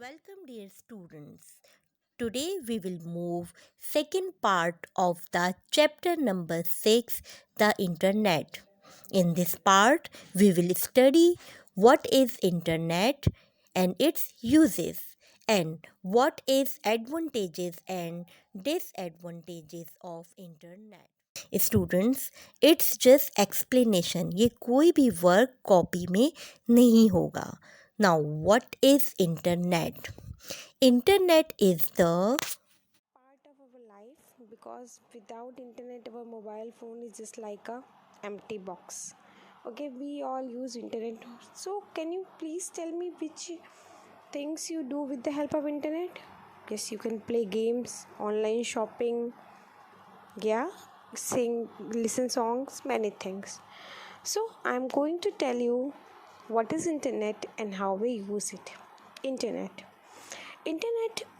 Welcome dear students. Today we will move second part of the chapter number 6, the internet. In this part we will study what is internet and its uses and what is advantages and disadvantages of internet. Students it's just explanation, ये कोई भी work copy में नहीं होगा. Now what is internet? Internet is the part of our life because without internet our mobile phone is just like a empty box. Okay, we all use internet. So can you please tell me which things you do with the help of internet? Yes, you can play games, online shopping, yeah, sing, listen songs, many things. So I'm going to tell you what is internet and how we use it. Internet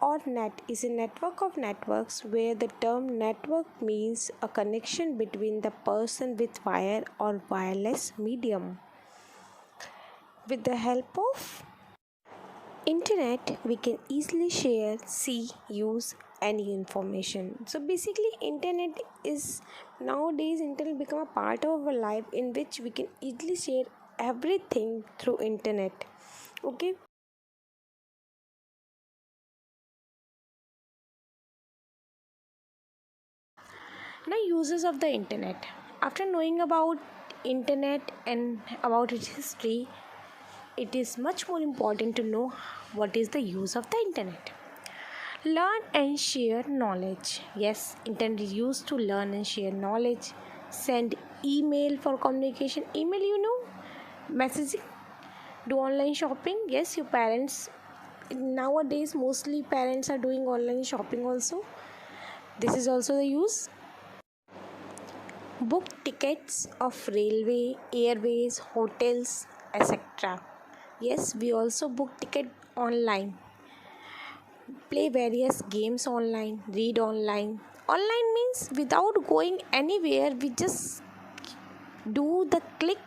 or net is a network of networks where the term network means a connection between the person with wire or wireless medium. With the help of internet we can easily share, see, use any information. So basically internet is nowadays internet become a part of our life in which we can easily share everything through internet. Okay. Now uses of the internet. After knowing about internet and about its history, it is much more important to know what is the use of the internet. Learn and share knowledge. Yes, internet is used to learn and share knowledge. Send email for communication. Email, messaging. Do online shopping. Yes, your parents nowadays mostly parents are doing online shopping also. This is also the use. Book tickets of railway, airways, hotels, etc. Yes, we also book ticket online. Play various games online, read online. Online means without going anywhere, we just do the click.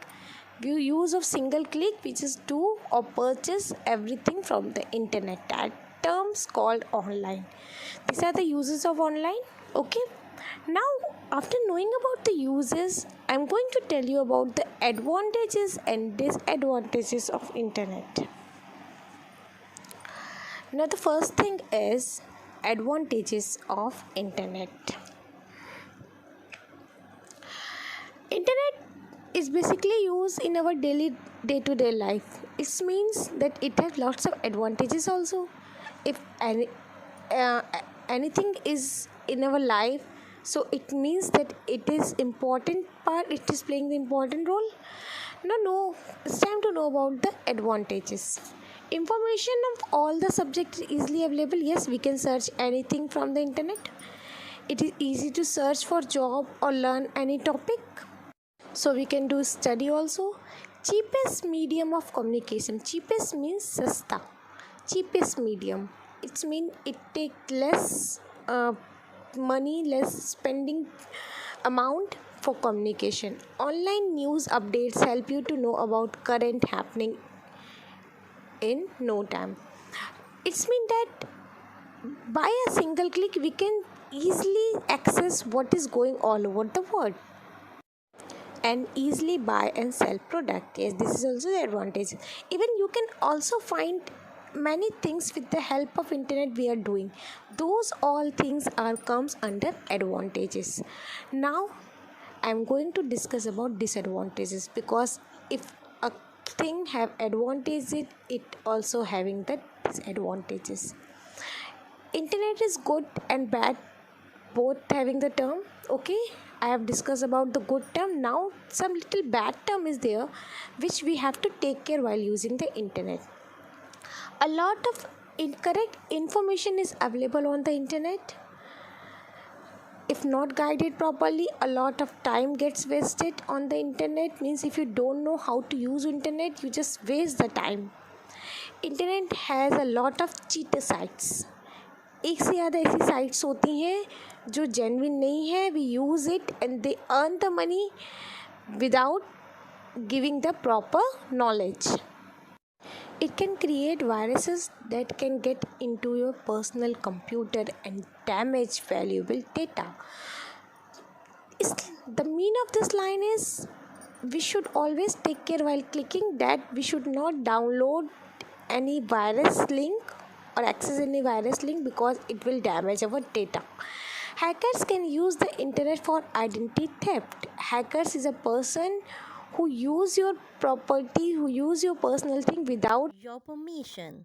We use of single click, we just do or purchase everything from the internet. That terms called online. These are the uses of online. Okay. Now, after knowing about the uses, I'm going to tell you about the advantages and disadvantages of internet. Now, the first thing is advantages of internet. Internet is basically used in our daily day-to-day life. It means that it has lots of advantages also. If uh, anything is in our life, so it means that it is important part, it is playing the important role. No, it's time to know about the advantages. Information of all the subjects is easily available. Yes, we can search anything from the internet. It is easy to search for job or learn any topic, so we can do study also. Cheapest medium of communication. Cheapest means sasta. Cheapest medium, it's mean it take less money, less spending amount for communication. Online news updates help you to know about current happening in no time. It's mean that by a single click we can easily access what is going all over the world and easily buy and sell product. Yes, this is also the advantage. Even you can also find many things with the help of internet we are doing. Those all things are comes under advantages. Now I'm going to discuss about disadvantages, because if a thing have advantages, it also having the disadvantages. Internet is good and bad, both having the term. Okay, I have discussed about the good term. Now some little bad term is there which we have to take care while using the internet. A lot of incorrect information is available on the internet. If not guided properly, a lot of time gets wasted on the internet. Means if you don't know how to use internet, you just waste the time. Internet has a lot of cheater sites. एक से ज़्यादा ऐसी sites होती हैं जो genuine नहीं है. We use it and they earn the money without giving the proper knowledge. It can create viruses that can get into your personal computer and damage valuable data. Is the mean of this line is we should always take care while clicking that we should not download any virus link or access any virus link because it will damage our data. Hackers can use the internet for identity theft. Hackers is a person who use your property, who use your personal thing without your permission.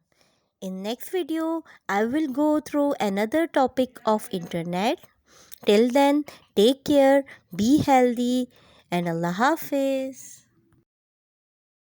In next video, I will go through another topic of internet. Till then, take care, be healthy, and Allah Hafiz.